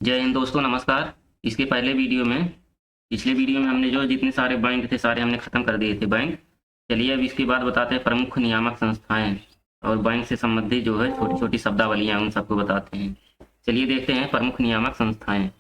जय हिंद दोस्तों, नमस्कार। इसके पहले वीडियो में पिछले वीडियो में हमने जो जितने सारे बैंक थे सारे हमने ख़त्म कर दिए थे बैंक। चलिए अब इसके बाद बताते हैं प्रमुख नियामक संस्थाएं और बैंक से संबंधित जो है छोटी छोटी शब्दावलियां उन सबको बताते हैं। चलिए देखते हैं प्रमुख नियामक संस्थाएं।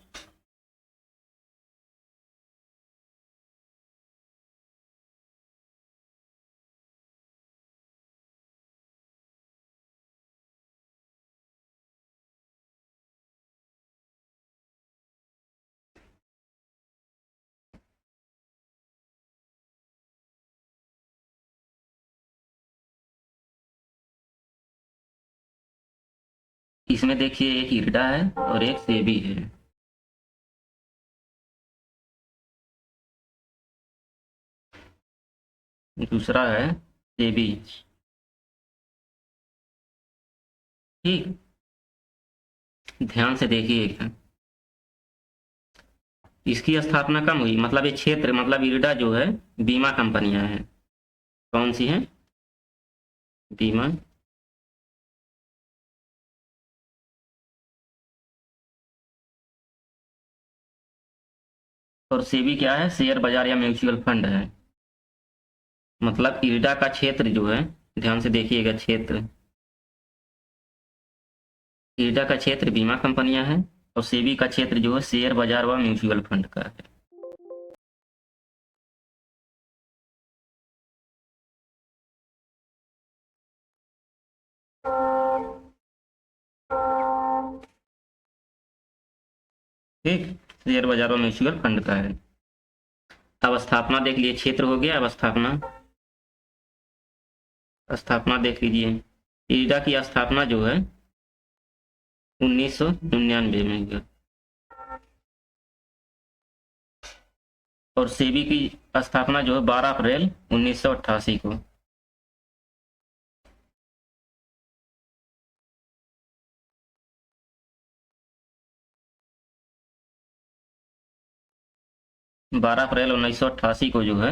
इसमें देखिए एक इरडा है और एक सेबी है। दूसरा है सेबी। ठीक, ध्यान से देखिए एकदम। इसकी स्थापना कब हुई, मतलब ये क्षेत्र मतलब इरडा जो है बीमा कंपनियां हैं। कौन सी हैं? बीमा। और सेबी क्या है? शेयर बाजार या म्यूचुअल फंड है। मतलब इरडा का क्षेत्र जो है, ध्यान से देखिएगा, क्षेत्र इरडा का क्षेत्र बीमा कंपनियां हैं और सेबी का क्षेत्र जो है शेयर बाजार व म्यूचुअल फंड का है। ठीक, शेयर बाजार व म्यूचुअल फंड का है। अब स्थापना देख लीजिए, क्षेत्र हो गया। अब स्थापना स्थापना देख लीजिए। इरडा की स्थापना जो है 1999 में हुई और सेबी की स्थापना जो है 12 अप्रैल 1988 को। 12 अप्रैल 1988 को जो है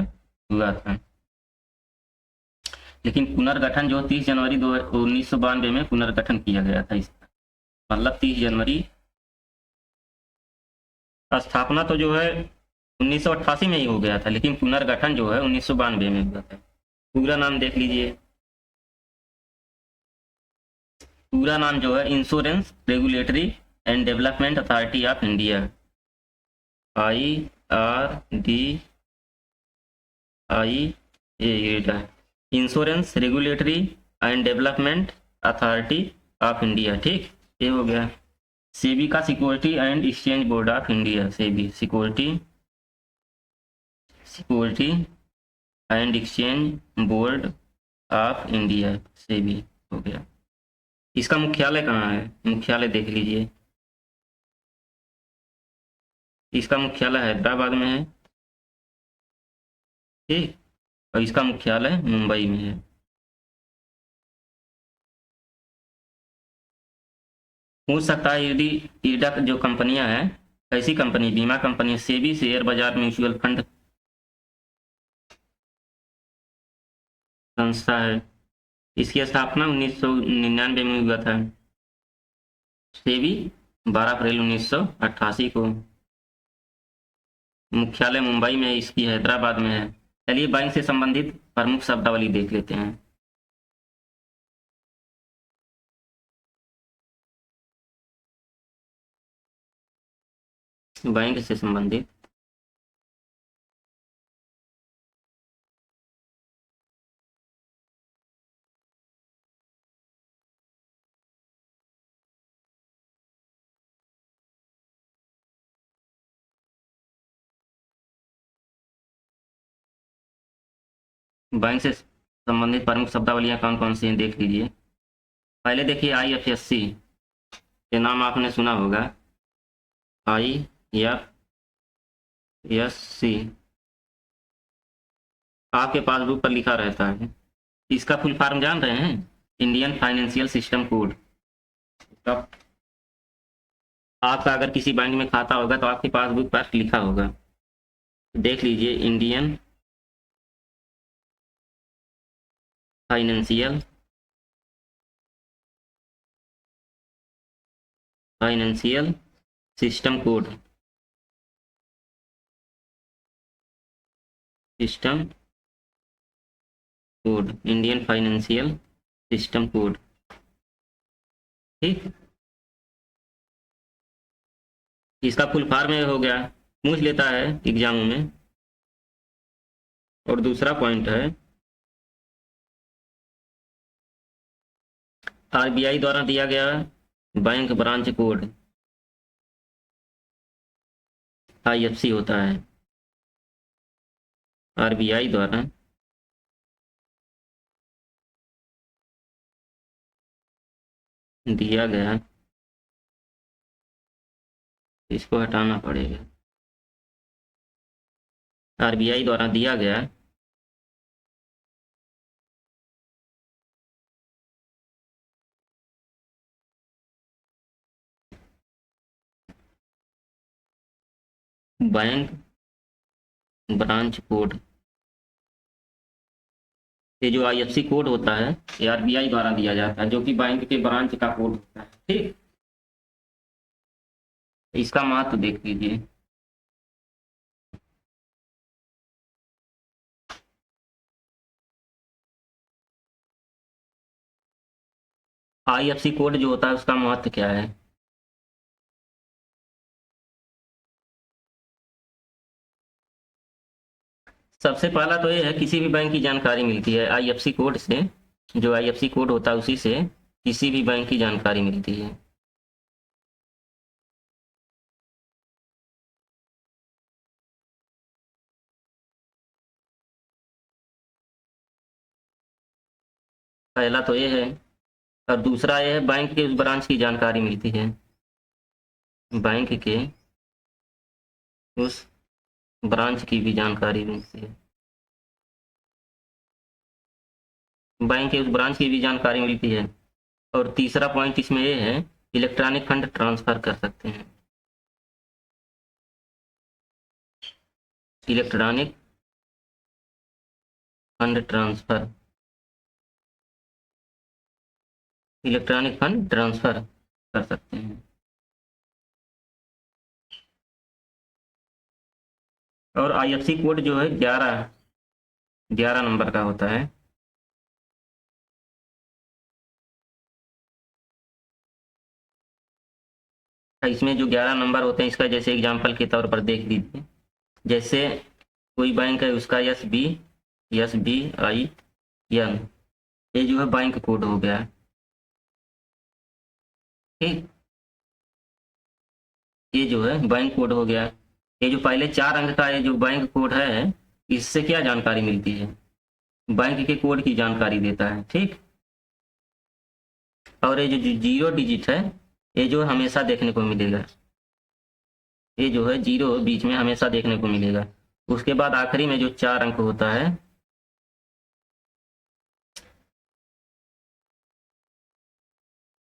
हुआ था। लेकिन पुनर्गठन जो 30 जनवरी 1992 में पुनर्गठन किया गया था इसका। मतलब 30 जनवरी। स्थापना तो जो है 1988 में ही हो गया था, लेकिन पुनर्गठन जो है 1992 में हुआ था। पूरा नाम देख लीजिए। पूरा नाम जो है insurance regulatory and development authority of India. IRDAI। Insurance regulatory and development authority of India. ठीक, ये हो गया। सेबी का security and exchange board of India. SEBI security security and exchange board of India. SEBI हो गया। इसका मुख्यालय कहाँ है? मुख्यालय देख लीजिए। इसका मुख्यालय हैदराबाद में है। ठीक, और इसका मुख्यालय मुंबई में है। पूछ सकता है यदि इरडा जो कंपनियां हैं, कैसी कंपनी? बीमा कंपनी। सेबी शेयर बाजार म्यूचुअल फंड संस्था है। इसकी स्थापना 1999 में हुआ था। सेबी 12 अप्रैल 1988 को। मुख्यालय मुंबई में है, इसकी हैदराबाद में है। चलिए बैंक से संबंधित प्रमुख शब्दावली देख लेते हैं। बैंक से संबंधित बैंक से संबंधित प्रमुख शब्दावलियां कौन कौन सी हैं देख लीजिए। पहले देखिए IFSC, ये नाम आपने सुना होगा। IFSC आपके पासबुक पर लिखा रहता है। इसका फुल फॉर्म जान रहे हैं? Indian financial system code. आपका अगर किसी बैंक में खाता होगा तो आपके पासबुक पर लिखा होगा। देख लीजिए, Indian financial financial system code, system code, Indian financial system code. ठीक, इसका फुल फॉर्म हो गया, पूछ लेता है एग्जाम में। और दूसरा पॉइंट है आरबीआई द्वारा दिया गया बैंक ब्रांच कोड, आईएफसी होता है। आरबीआई द्वारा दिया गया, इसको हटाना पड़ेगा, आरबीआई द्वारा दिया गया बैंक ब्रांच कोड। ये जो आईएफसी कोड होता है ये आरबीआई द्वारा दिया जाता है, जो कि बैंक के ब्रांच का कोड होता है। ठीक, इसका महत्व देख लीजिए। आईएफसी कोड जो होता है उसका महत्व क्या है? सबसे पहला तो ये है किसी भी बैंक की जानकारी मिलती है आईएफसी कोड से। जो आईएफसी कोड होता है उसी से किसी भी बैंक की जानकारी मिलती है। पहला तो ये है, और दूसरा ये है बैंक के उस ब्रांच की जानकारी मिलती है, बैंक के उस ब्रांच की भी जानकारी मिलती है, बैंक के उस ब्रांच की भी जानकारी मिलती है। और तीसरा पॉइंट इसमें ये है इलेक्ट्रॉनिक फंड ट्रांसफर कर सकते हैं, electronic fund transfer, electronic fund transfer कर सकते हैं। और आईएफसी कोड जो है 11 नंबर का होता है। इसमें जो 11 नंबर होते हैं, इसका जैसे एग्जांपल के तौर पर देख लीजिए। जैसे कोई बैंक है, उसका SBIN, ये जो है बैंक कोड हो गया। ठीक, ये जो है बैंक कोड हो गया। ये जो पहले 4 अंक का ये जो बैंक कोड है, इससे क्या जानकारी मिलती है? बैंक के कोड की जानकारी देता है। ठीक, और ये जो 0 डिजिट है, ये जो हमेशा देखने को मिलेगा, ये जो है 0 बीच में हमेशा देखने को मिलेगा। उसके बाद आखिरी में जो 4 अंक होता है,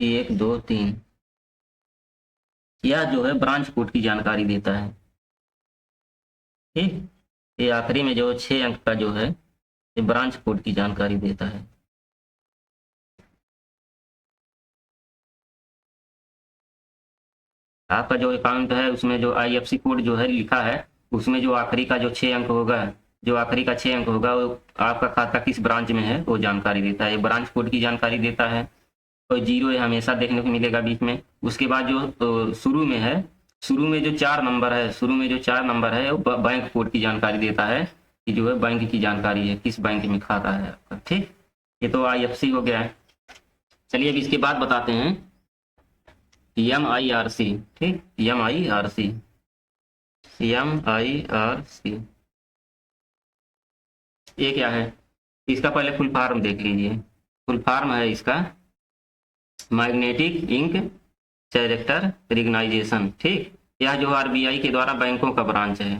1 2 3, यह जो है ब्रांच कोड की जानकारी देता है। ठीक, ये आखिरी में जो 6 अंक का जो है, ये ब्रांच कोड की जानकारी देता है। आपका जो अकाउंट है उसमें जो आईएफसी कोड जो है लिखा है, उसमें जो आखिरी का जो 6 अंक होगा, जो आखिरी का 6 अंक होगा, वो आपका खाता किस ब्रांच में है वो जानकारी देता है, ये ब्रांच कोड की जानकारी देता है। और 0 ये हमेशा देखने को मिलेगा बीच में। उसके बाद जो शुरू में है, शुरू में जो 4 नंबर है, शुरू में जो 4 नंबर है वो बैंक कोड की जानकारी देता है, कि जो है बैंक की जानकारी है, किस बैंक में खाता है आपका। ठीक, ये तो आईएफसी हो गया है। चलिए अब इसके बाद बताते हैं MIRC। ठीक, MIRC, MIRC ये क्या है? इसका पहले फुल फॉर्म देख लीजिए। फुल फॉर्म है इसका मैग्नेटिक इंक कैरेक्टर रिकग्नाइजेशन। ठीक, यह जो आरबीआई के द्वारा बैंकों का ब्रांच है,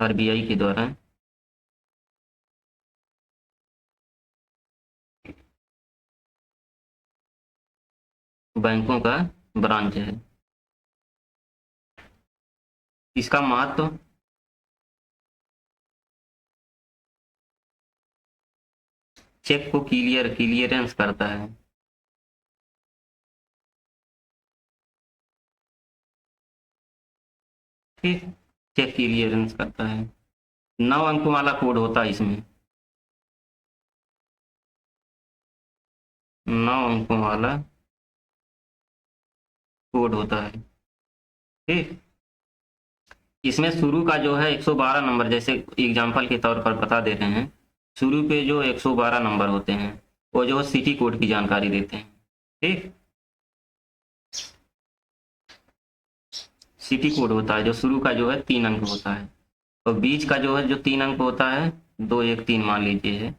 आरबीआई के द्वारा बैंकों का ब्रांच है। इसका महत्व, चेक को क्लियरेंस करता है। ठीक, चेक क्लियरेंस करता है। 9 अंकों वाला कोड होता है इसमें, 9 अंकों वाला कोड होता है। ठीक, इसमें शुरू का जो है 112 नंबर, जैसे एग्जाम्पल के तौर पर बता देते हैं, शुरू पे जो 112 नंबर होते हैं वो जो है सिटी कोड की जानकारी देते हैं। ठीक, सिटी कोड होता है जो शुरू का जो है 3 अंक होता है, और बीच का जो है जो 3 अंक होता है 213 मान लीजिए है,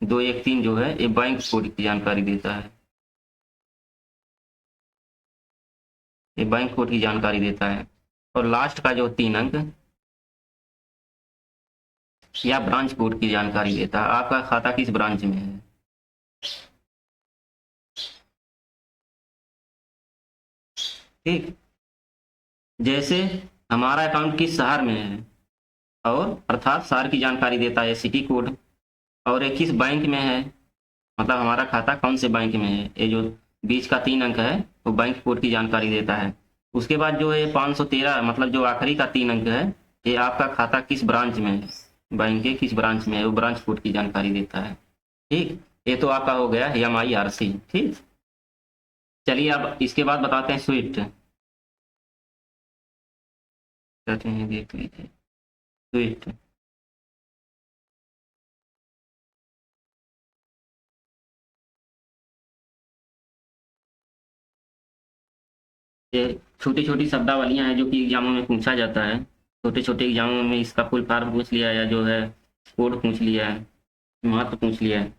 213 जो है ये बैंक कोड की जानकारी देता है, ये बैंक कोड की जानकारी देता है। और लास्ट का जो 3 अंक या ब्रांच कोड की जानकारी देता है, आपका खाता किस ब्रांच में है। ठीक, जैसे हमारा अकाउंट किस शहर में है, और अर्थात शहर की जानकारी देता है सिटी कोड, और ये किस बैंक में है, मतलब हमारा खाता कौन से बैंक में है, ये जो बीच का 3 अंक है वो बैंक कोड की जानकारी देता है। उसके बाद जो है 513 मतलब जो आखिरी का 3 अंक है ये आपका खाता किस ब्रांच में है, बैंक के किस ब्रांच में है, वो ब्रांच कोड की जानकारी देता है। ठीक, ये तो आपका हो गया MIRC। ठीक, चलिए अब इसके बाद बताते हैं स्विफ्ट, कहते हैं देख लीजिए स्विफ्ट। ये छोटी छोटी शब्दावलियां हैं जो कि एग्जामों में पूछा जाता है, छोटे छोटे एग्जामों में इसका फुल फॉर्म पूछ लिया या जो है कोड पूछ लिया है, महत्व पूछ लिया है।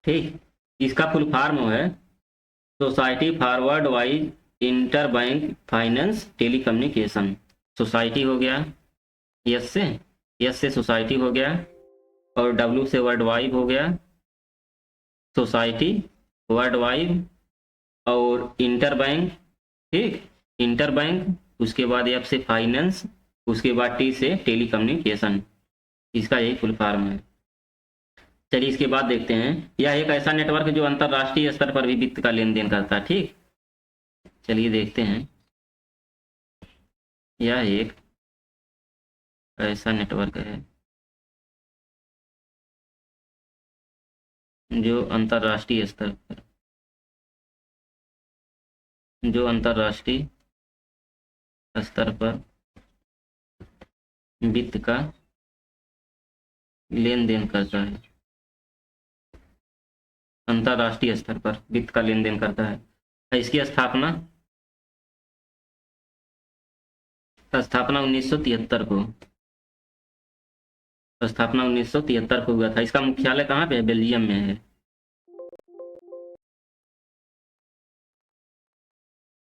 ठीक, इसका फुल फॉर्म है society forward wise inter bank finance telecommunication. Society हो गया, यस से, यस से सोसाइटी हो गया, और W से वर्ल्ड वाइड हो गया, सोसाइटी वर्ल्ड वाइड, और इंटर बैंक। ठीक, इंटर बैंक, उसके बाद F से फाइनेंस, उसके बाद T से टेली कम्युनिकेशन, इसका यही फुल फॉर्म है। चलिए इसके बाद देखते हैं, यह एक ऐसा नेटवर्क है जो अंतरराष्ट्रीय स्तर पर भी वित्त का लेन देन करता है। ठीक, चलिए देखते हैं, यह एक ऐसा नेटवर्क है जो अंतरराष्ट्रीय स्तर पर, जो अंतरराष्ट्रीय स्तर पर वित्त का लेन देन करता है, अंतरराष्ट्रीय स्तर पर वित्त का लेन देन करता है। इसकी स्थापना स्थापना 1973 को, स्थापना 1973 को हुआ था। इसका मुख्यालय कहाँ पे है, बेल्जियम में है।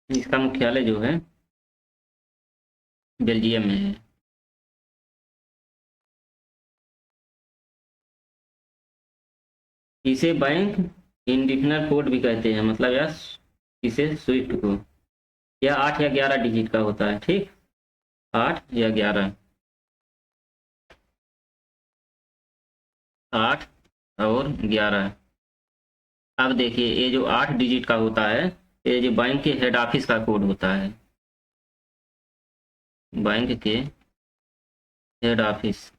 इसका मुख्यालय जो है बेल्जियम में है। इसे बैंक इंडिफिनर कोड भी कहते हैं, मतलब यह इसे स्विफ्ट को, यह 8 या 11 डिजिट का होता है। ठीक, 8 या 11, 8 और 11। अब देखिए ये जो 8 डिजिट का होता है ये जो बैंक के हेड ऑफिस का कोड होता है, बैंक के हेड ऑफिस,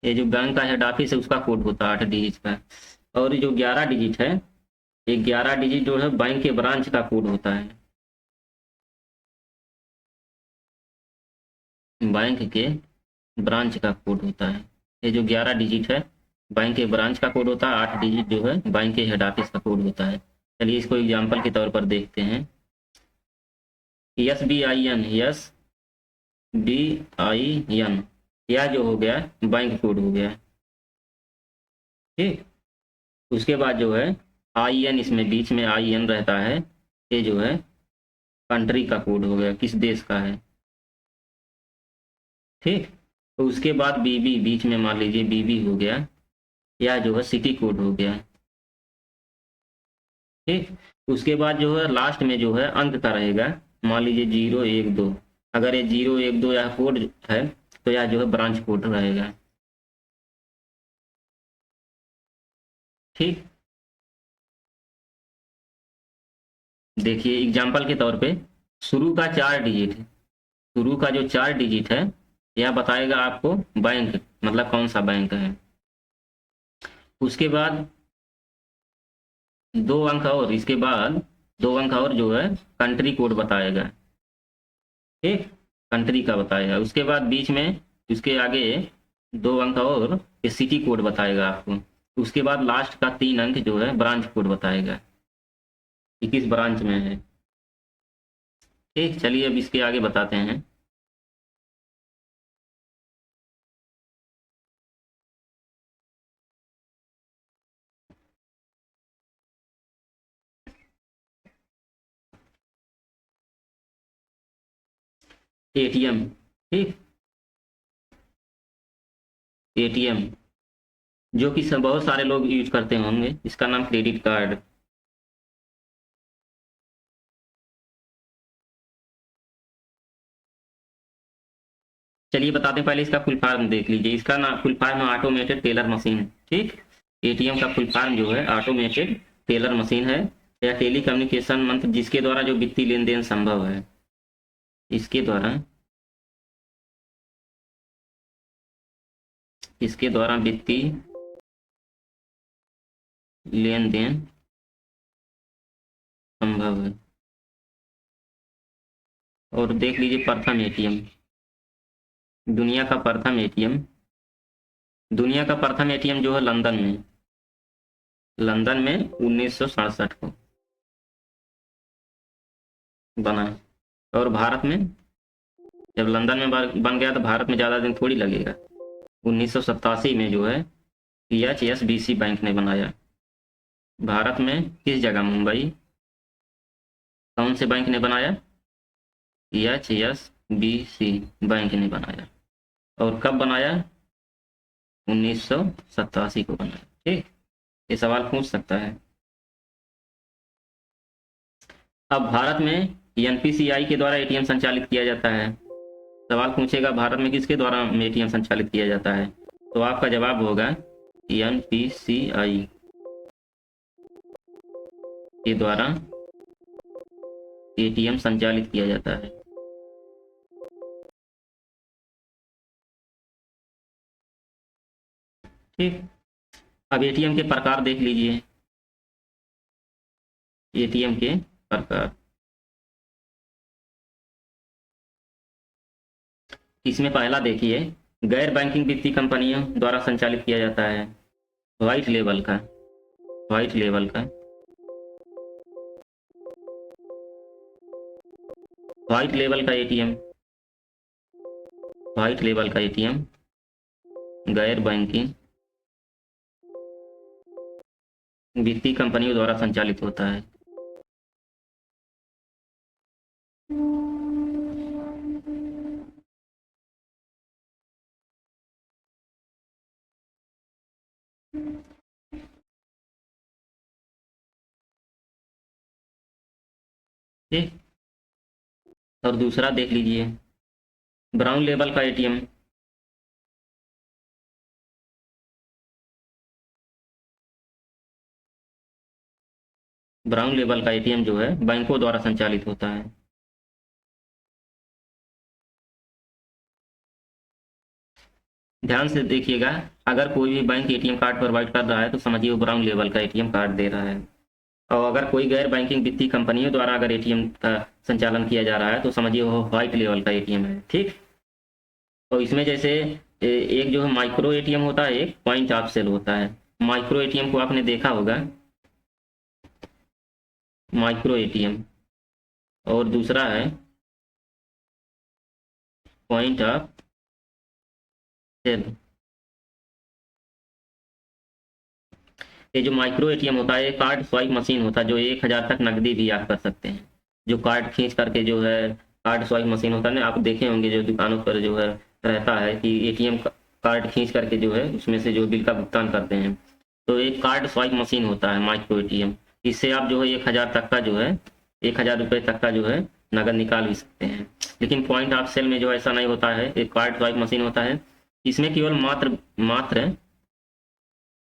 ये जो बैंक का हेड ऑफिस है उसका कोड होता है 8 डिजिट का। और ये जो 11 डिजिट है, ये 11 डिजिट जो है बैंक के ब्रांच का कोड होता है, बैंक के ब्रांच का कोड होता है। ये जो 11 डिजिट है बैंक के ब्रांच का कोड होता है, 8 डिजिट जो है बैंक के हेड ऑफिस का कोड होता है। चलिए इसको एग्जाम्पल के तौर पर देखते हैं। SBIN, SBIN, यह जो हो गया बैंक कोड हो गया। ठीक, उसके बाद जो है IN, इसमें बीच में IN रहता है, ये जो है कंट्री का कोड हो गया, किस देश का है। ठीक, तो उसके बाद BB, बीच में मान लीजिए BB हो गया, यह जो है सिटी कोड हो गया। ठीक, उसके बाद जो है लास्ट में जो है अंक का रहेगा, मान लीजिए 012, अगर ये 012 यह कोड है तो यह जो है ब्रांच कोड रहेगा। ठीक, देखिए एग्जाम्पल के तौर पे शुरू का 4 डिजिट, शुरू का जो 4 डिजिट है यह बताएगा आपको बैंक, मतलब कौन सा बैंक है। उसके बाद 2 अंक और, इसके बाद 2 अंक और जो है कंट्री कोड बताएगा, ठीक, कंट्री का बताएगा। उसके बाद बीच में उसके आगे 2 अंक और ये सिटी कोड बताएगा आपको। उसके बाद लास्ट का 3 अंक जो है ब्रांच कोड बताएगा कि किस ब्रांच में है। ठीक, चलिए अब इसके आगे बताते हैं। एटीएम, ठीक, एटीएम जो कि बहुत सारे लोग यूज करते होंगे, इसका नाम क्रेडिट कार्ड। चलिए बताते हैं, पहले इसका फुल फॉर्म देख लीजिए। इसका ना फुल फॉर्म है ऑटोमेटेड टेलर मशीन, ठीक। एटीएम का फुल फॉर्म जो है ऑटोमेटेड टेलर मशीन है, या टेली कम्युनिकेशन मंत्र, जिसके द्वारा जो वित्तीय लेन देन संभव है, इसके द्वारा, इसके द्वारा वित्तीय लेन देन संभव है। और देख लीजिए प्रथम एटीएम, दुनिया का प्रथम एटीएम, दुनिया का प्रथम एटीएम जो है लंदन में, लंदन में 1967 को बना। और भारत में, जब लंदन में बन गया तो भारत में ज़्यादा दिन थोड़ी लगेगा। 1987 में जो है PHSBC बैंक ने बनाया। भारत में किस जगह, मुंबई। कौन से बैंक ने बनाया, PHSBC बैंक ने बनाया। और कब बनाया, 1987 को बनाया, ठीक। ये सवाल पूछ सकता है। अब भारत में NPCI के द्वारा एटीएम संचालित किया जाता है। सवाल पूछेगा भारत में किसके द्वारा एटीएम संचालित किया जाता है, तो आपका जवाब होगा NPCI के द्वारा एटीएम संचालित किया जाता है। ठीक, अब एटीएम के प्रकार देख लीजिए। एटीएम के प्रकार, इसमें पहला देखिए, गैर बैंकिंग वित्तीय कंपनियों द्वारा संचालित किया जाता है। व्हाइट लेवल का, व्हाइट लेवल का, व्हाइट लेवल का एटीएम, व्हाइट लेवल का एटीएम गैर बैंकिंग वित्तीय कंपनियों द्वारा संचालित होता है। ठीक, और दूसरा देख लीजिए, ब्राउन लेवल का एटीएम, ब्राउन लेवल का एटीएम जो है बैंकों द्वारा संचालित होता है। ध्यान से देखिएगा, अगर कोई भी बैंक एटीएम कार्ड प्रोवाइड कर रहा है तो समझिए वो ब्राउन लेवल का एटीएम कार्ड दे रहा है। और अगर कोई गैर बैंकिंग वित्तीय कंपनियों द्वारा अगर एटीएम का संचालन किया जा रहा है तो समझिए वो व्हाइट लेवल का एटीएम है, ठीक। तो इसमें जैसे एक जो है माइक्रो एटीएम होता है, एक पॉइंट ऑफ सेल होता है। माइक्रो एटीएम को आपने देखा होगा, माइक्रो एटीएम, और दूसरा है पॉइंट ऑफ सेल। ये जो माइक्रो एटीएम होता है, कार्ड स्वाइप मशीन होता है, जो 1000 तक नकदी भी आप कर सकते हैं। जो कार्ड खींच करके जो है, कार्ड स्वाइप मशीन होता है ना, आप देखे होंगे जो दुकानों पर जो है रहता है कि एटीएम कार्ड खींच करके जो है उसमें से जो बिल का भुगतान करते हैं, तो एक कार्ड स्वाइप मशीन होता है माइक्रो एटीएम। इससे आप जो है 1000 तक का जो है, 1000 रुपये तक का जो है नगद निकाल भी सकते हैं। लेकिन पॉइंट ऑफ सेल में जो ऐसा नहीं होता है, एक कार्ड स्वाइप मशीन होता है, इसमें केवल मात्र मात्र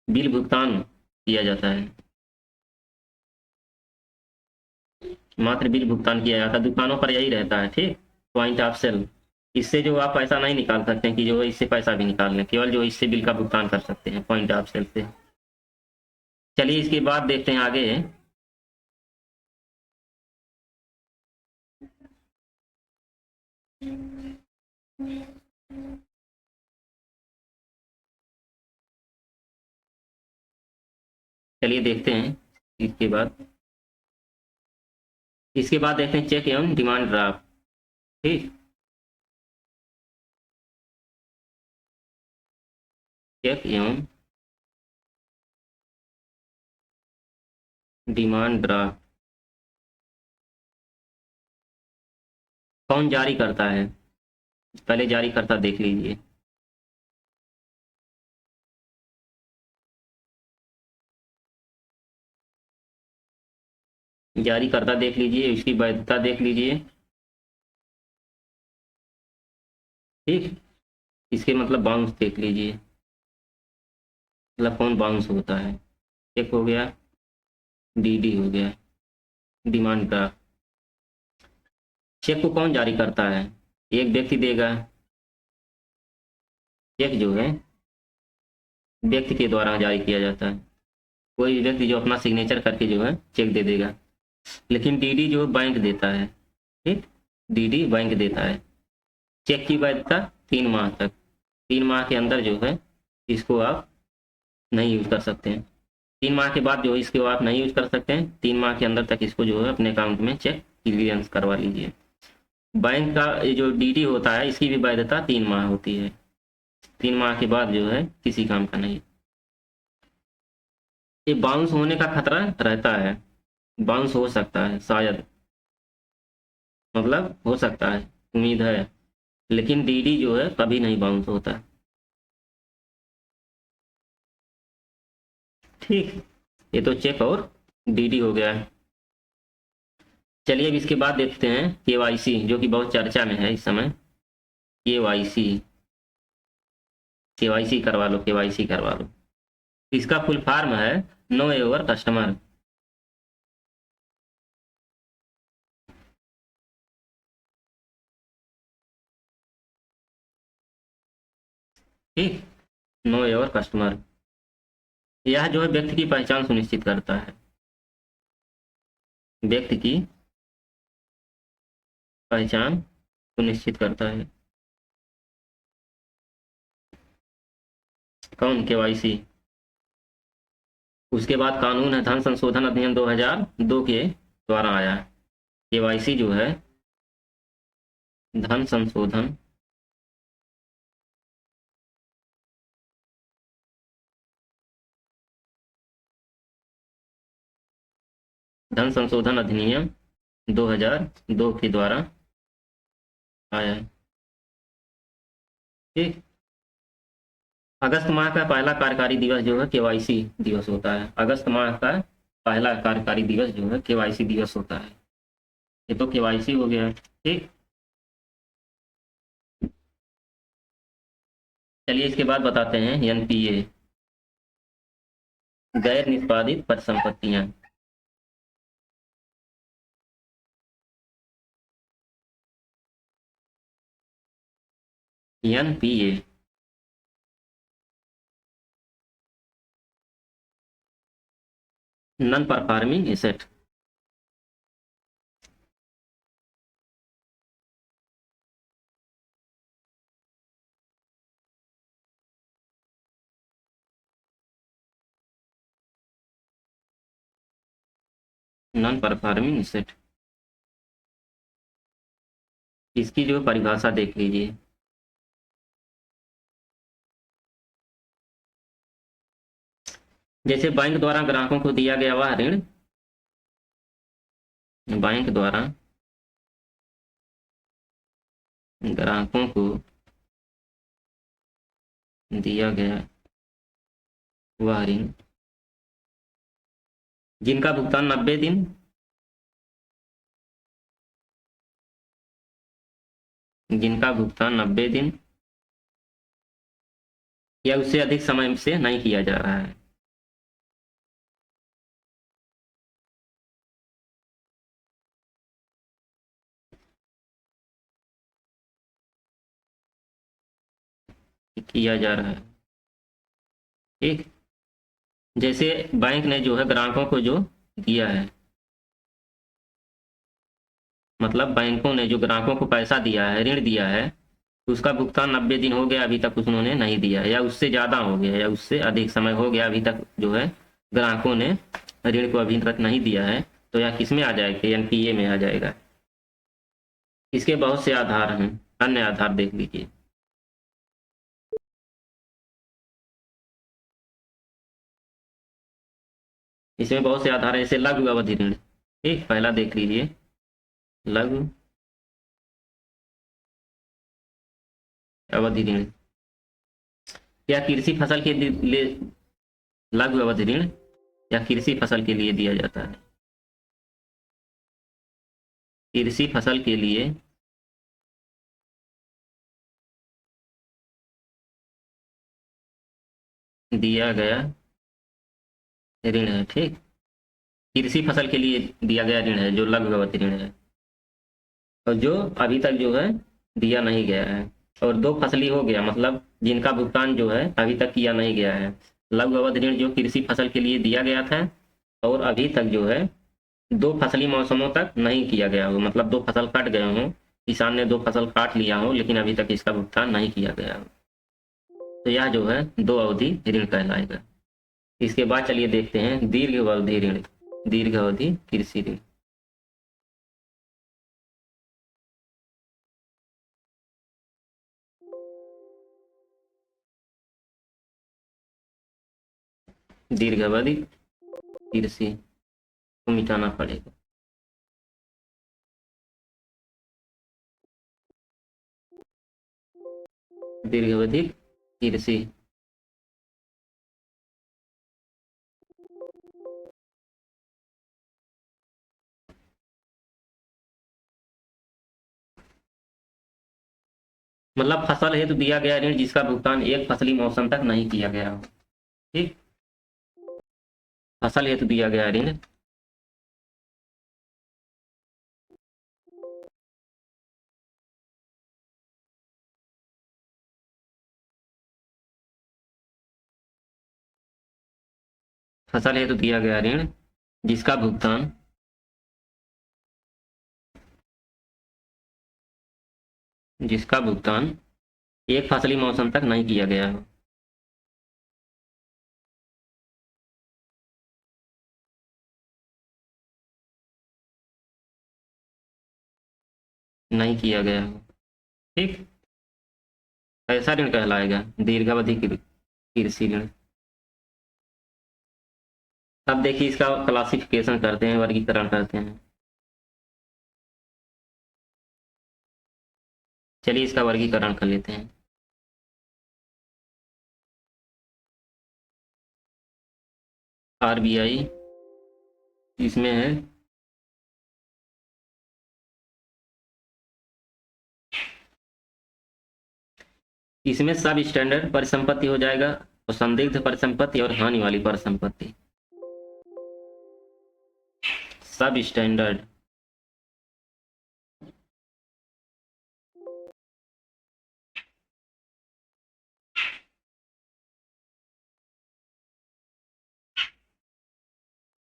बिल भुगतान किया जाता है। मात्र बिल भुगतान किया जाता है, दुकानों पर यही रहता है। ठीक, पॉइंट ऑफ सेल, इससे जो आप पैसा नहीं निकाल सकते हैं कि जो है इससे पैसा भी निकाल लें, केवल जो इससे बिल का भुगतान कर सकते हैं पॉइंट ऑफ सेल से। चलिए इसके बाद देखते हैं आगे। चलिए देखते हैं इसके बाद। इसके बाद देखते हैं चेक एवं डिमांड ड्राफ्ट। ठीक, चेक एवं डिमांड ड्राफ्ट कौन जारी करता है, पहले जारी करता देख लीजिए। जारी करता देख लीजिए, इसकी वैधता देख लीजिए। ठीक, इसके मतलब बाउंस देख लीजिए, मतलब कौन बाउंस होता है। चेक हो गया, डीडी हो गया, डिमांड ड्राफ्ट। चेक को कौन जारी करता है, एक व्यक्ति देगा। चेक जो है व्यक्ति के द्वारा जारी किया जाता है, कोई भी व्यक्ति जो अपना सिग्नेचर करके जो है चेक दे देगा। लेकिन डीडी जो बैंक देता है। ठीक, डीडी बैंक देता है। चेक की वैधता 3 माह तक, 3 माह के अंदर जो है इसको आप नहीं यूज कर सकते हैं। 3 माह के बाद जो है इसको आप नहीं यूज कर सकते हैं। 3 माह के अंदर तक इसको जो है अपने अकाउंट में चेक क्लियरेंस करवा लीजिए। बैंक का ये जो डीडी होता है इसकी भी वैधता 3 माह होती है। 3 माह के बाद जो है किसी काम का नहीं। ये बाउंस होने का खतरा रहता है, बाउंस हो सकता है शायद, मतलब हो सकता है, उम्मीद है। लेकिन डीडी जो है कभी नहीं बाउंस होता। ठीक, ये तो चेक और डीडी हो गया है। चलिए अब इसके बाद देखते हैं केवाईसी, जो कि बहुत चर्चा में है इस समय। केवाईसी, केवाईसी करवा लो, केवाईसी करवा लो। इसका फुल फॉर्म है नो योर कस्टमर। ठीक, नो योर कस्टमर, यह जो है व्यक्ति की पहचान सुनिश्चित करता है, व्यक्ति की पहचान सुनिश्चित करता है। कौन, केवाईसी। उसके बाद कानून है धन संशोधन अधिनियम 2002 के द्वारा आया है। केवाईसी जो है धन संशोधन धन संशोधन अधिनियम 2002 के द्वारा आया है। ठीक, अगस्त माह का पहला कार्यकारी दिवस जो है केवाईसी दिवस होता है। अगस्त माह का पहला कार्यकारी दिवस जो है केवाईसी दिवस होता है। ये तो केवाईसी हो गया। ठीक, चलिए इसके बाद बताते हैं एनपीए, गैर निष्पादित परिसंपत्तियां। NPA non performing asset. Non performing asset, इसकी जो परिभाषा देख लीजिए। जैसे बैंक द्वारा ग्राहकों को दिया गया वह ऋण, बैंक द्वारा ग्राहकों को दिया गया वह ऋण जिनका भुगतान 90 दिन जिनका भुगतान 90 दिन या उससे अधिक समय से नहीं किया जा रहा है। किया जा रहा है। ठीक, जैसे बैंक ने जो है ग्राहकों को जो दिया है, मतलब बैंकों ने जो ग्राहकों को पैसा दिया है, ऋण दिया है, तो उसका भुगतान 90 दिन हो गया, अभी तक उन्होंने नहीं दिया, या उससे ज़्यादा हो गया, या उससे अधिक समय हो गया, अभी तक जो है ग्राहकों ने ऋण को अभी तक नहीं दिया है, तो यह किस में आ जाएगा? एनपीए में आ जाएगा। इसके बहुत से आधार हैं, अन्य आधार देख लीजिए। इसमें बहुत से आधार हैं, जैसे लघु अवधि ऋण। ठीक, पहला देख लीजिए, लघु अवधि ऋण। या कृषि फसल के लिए लघु अवधि ऋण, या कृषि फसल के लिए दिया जाता है। कृषि फसल के लिए दिया गया ऋण है। ठीक, कृषि फसल के लिए दिया गया ऋण है जो लघु अवधि ऋण है, और जो अभी तक जो है दिया नहीं गया है। और दो फसली हो गया, मतलब जिनका भुगतान जो है अभी तक किया नहीं गया है। लघु अवधि ऋण जो कृषि फसल के लिए दिया गया था, और अभी तक जो है दो फसली मौसमों तक नहीं किया गया हो, मतलब दो फसल कट गए हों, किसान ने दो फसल काट लिया हो, लेकिन अभी तक इसका भुगतान नहीं किया गया हो, तो यह जो है दो अवधि ऋण कहलाएगा। इसके बाद चलिए देखते हैं दीर्घ अवधि ऋण। दीर्घ अवधि कृषि ऋण। दीर्घ अवधि कृषि को मिटाना पड़ेगा। दीर्घ अवधि कृषि, मतलब फसल हेतु दिया गया ऋण जिसका भुगतान एक फसली मौसम तक नहीं किया गया हो। ठीक, फसल हेतु दिया गया ऋण फसल हेतु दिया गया ऋण जिसका भुगतान एक फसली मौसम तक नहीं किया गया हो। नहीं किया गया हो। ठीक, ऐसा ऋण कहलाएगा दीर्घावधि कृषि ऋण। अब देखिए इसका क्लासिफिकेशन करते हैं, वर्गीकरण करते हैं। चलिए इसका वर्गीकरण कर लेते हैं। आरबीआई इसमें है इसमें सब स्टैंडर्ड परिसंपत्ति हो जाएगा, और संदिग्ध परिसंपत्ति और हानि वाली परिसंपत्ति। सब स्टैंडर्ड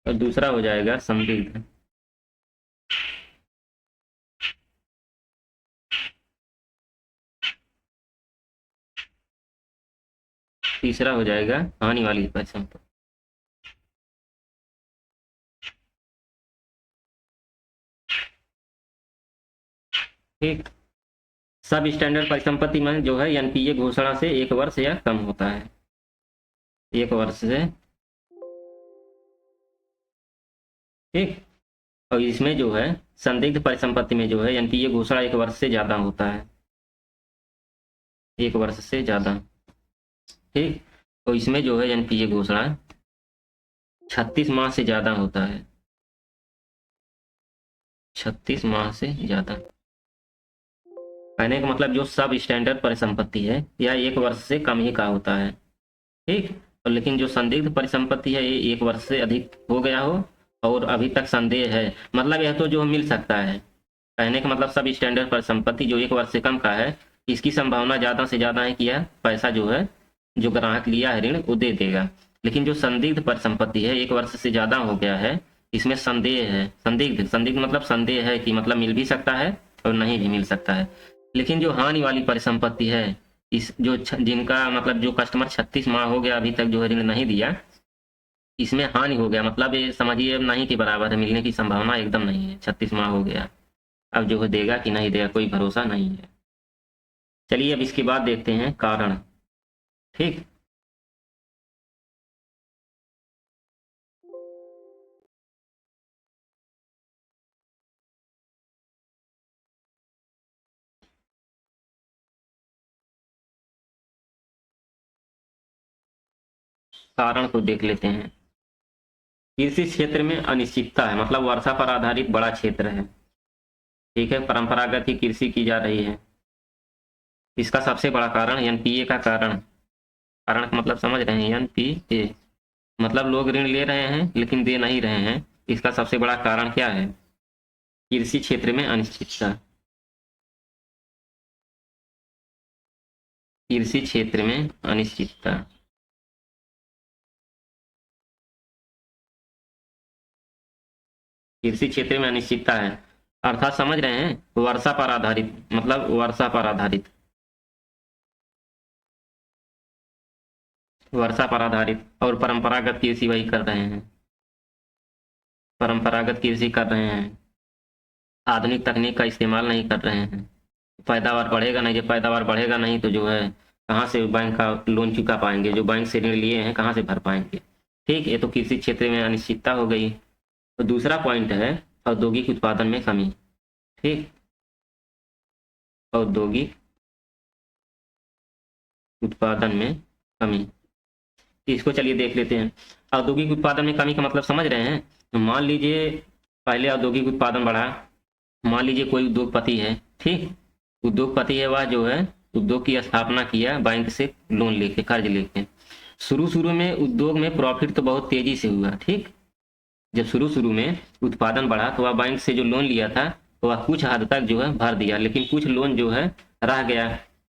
और दूसरा हो जाएगा संदिग्ध। तीसरा हो जाएगा हानि वाली परिसंपत्ति। ठीक, सब स्टैंडर्ड परिसंपत्ति में जो है एनपीए घोषणा से 1 वर्ष या कम होता है। 1 वर्ष से। ठीक, और इसमें जो है संदिग्ध परिसंपत्ति में जो है एनपीए घोषणा 1 वर्ष से ज्यादा होता है। 1 वर्ष से ज्यादा। ठीक, तो इसमें जो है एनपीए घोषणा 36 माह से ज्यादा होता है। 36 माह से ज्यादा कहने का मतलब जो सब स्टैंडर्ड परिसंपत्ति है यह 1 वर्ष से कम ही का होता है। ठीक, और लेकिन जो संदिग्ध परिसंपत्ति है ये 1 वर्ष से अधिक हो गया हो और अभी तक संदेह है, मतलब यह तो जो मिल सकता है। कहने का मतलब सब स्टैंडर्ड परिसंपत्ति जो 1 वर्ष से कम का है इसकी संभावना ज़्यादा से ज़्यादा है कि यह पैसा जो है, जो ग्राहक लिया है ऋण, वो दे देगा। लेकिन जो संदिग्ध परिसंपत्ति है, 1 वर्ष से ज़्यादा हो गया है, इसमें संदेह है। संदिग्ध, संदिग्ध मतलब संदेह है कि मतलब मिल भी सकता है और नहीं भी मिल सकता है। लेकिन जो हानि वाली परिसंपत्ति है, इस जो जिनका मतलब जो कस्टमर 36 माह हो गया अभी तक जो है ऋण नहीं दिया, इसमें हानि हो गया, मतलब ये समझिए अब नहीं के बराबर है, मिलने की संभावना एकदम नहीं है। 36 माह हो गया, अब जो है देगा कि नहीं देगा कोई भरोसा नहीं है। चलिए अब इसके बाद देखते हैं कारण। ठीक, कारण को देख लेते हैं। कृषि क्षेत्र में अनिश्चितता है, मतलब वर्षा पर आधारित बड़ा क्षेत्र है। ठीक है, परंपरागत ही कृषि की जा रही है। इसका सबसे बड़ा कारण एनपीए का कारण, कारण का मतलब समझ रहे हैं, एनपीए मतलब लोग ऋण ले रहे हैं लेकिन दे नहीं रहे हैं। इसका सबसे बड़ा कारण क्या है? कृषि क्षेत्र में अनिश्चितता। कृषि क्षेत्र में अनिश्चितता, कृषि क्षेत्र में अनिश्चितता है, अर्थात समझ रहे हैं, वर्षा पर आधारित, मतलब वर्षा पर आधारित, वर्षा पर आधारित। और परंपरागत कृषि वही कर रहे हैं, परंपरागत कृषि कर रहे हैं, आधुनिक तकनीक का इस्तेमाल नहीं कर रहे हैं। पैदावार बढ़ेगा नहीं, जब पैदावार बढ़ेगा नहीं तो जो है कहाँ से बैंक का लोन चुका पाएंगे, जो बैंक से ऋण लिए हैं कहाँ से भर पाएंगे। ठीक, ये तो कृषि क्षेत्र में अनिश्चितता हो गई। तो दूसरा पॉइंट है औद्योगिक उत्पादन में कमी। ठीक, औद्योगिक उत्पादन में कमी, इसको चलिए देख लेते हैं। औद्योगिक उत्पादन में कमी का मतलब समझ रहे हैं? तो मान लीजिए पहले औद्योगिक उत्पादन बढ़ा, मान लीजिए कोई उद्योगपति है, ठीक, उद्योगपति है, वह जो है उद्योग की स्थापना किया बैंक से लोन लेके, कर्ज लेके। शुरू शुरू में उद्योग में प्रॉफिट तो बहुत तेजी से हुआ। ठीक, जब शुरू शुरू में उत्पादन बढ़ा तो वह बैंक से जो लोन लिया था तो वह कुछ हद तक जो है भर दिया, लेकिन कुछ लोन जो है रह गया।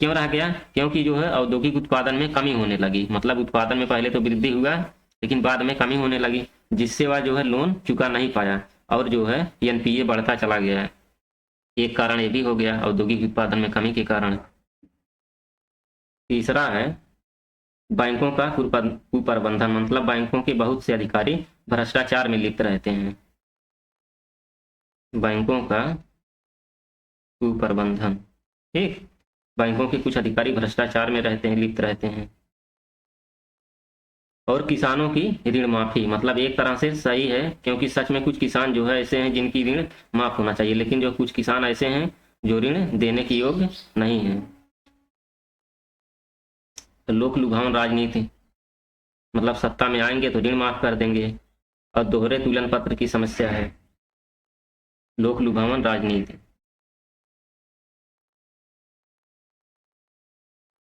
क्यों रह गया? क्योंकि जो है औद्योगिक उत्पादन में कमी होने लगी, मतलब उत्पादन में पहले तो वृद्धि हुआ लेकिन बाद में कमी होने लगी, जिससे वह जो है लोन चुका नहीं पाया और जो है एनपीए बढ़ता चला गया। एक कारण ये भी हो गया औद्योगिक उत्पादन में कमी के कारण। तीसरा है बैंकों का कुप्रबंधन, मतलब बैंकों के बहुत से अधिकारी भ्रष्टाचार में लिप्त रहते हैं। बैंकों का कुप्रबंधन, ठीक, बैंकों के कुछ अधिकारी भ्रष्टाचार में रहते हैं, लिप्त रहते हैं। और किसानों की ऋण माफी, मतलब एक तरह से सही है, क्योंकि सच में कुछ किसान जो है ऐसे हैं जिनकी ऋण माफ होना चाहिए, लेकिन जो कुछ किसान ऐसे हैं जो ऋण देने के योग्य नहीं है। तो लोक लुभावन राजनीति, मतलब सत्ता में आएंगे तो ऋण माफ कर देंगे। और दोहरे तुलन पत्र की समस्या है। लोक लुभावन राजनीति,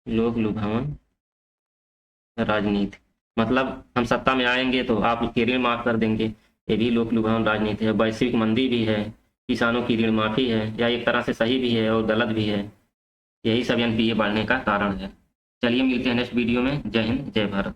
लोक लुभावन राजनीति मतलब हम सत्ता में आएंगे तो आप ये ऋण माफ कर देंगे, ये भी लोक लुभावन राजनीति है। वैश्विक मंदी भी है, किसानों की ऋण माफी है, या एक तरह से सही भी है और गलत भी है। यही सब एनपीए बढ़ने का कारण है। चलिए मिलते हैं नेक्स्ट वीडियो में। जय हिंद, जय भारत।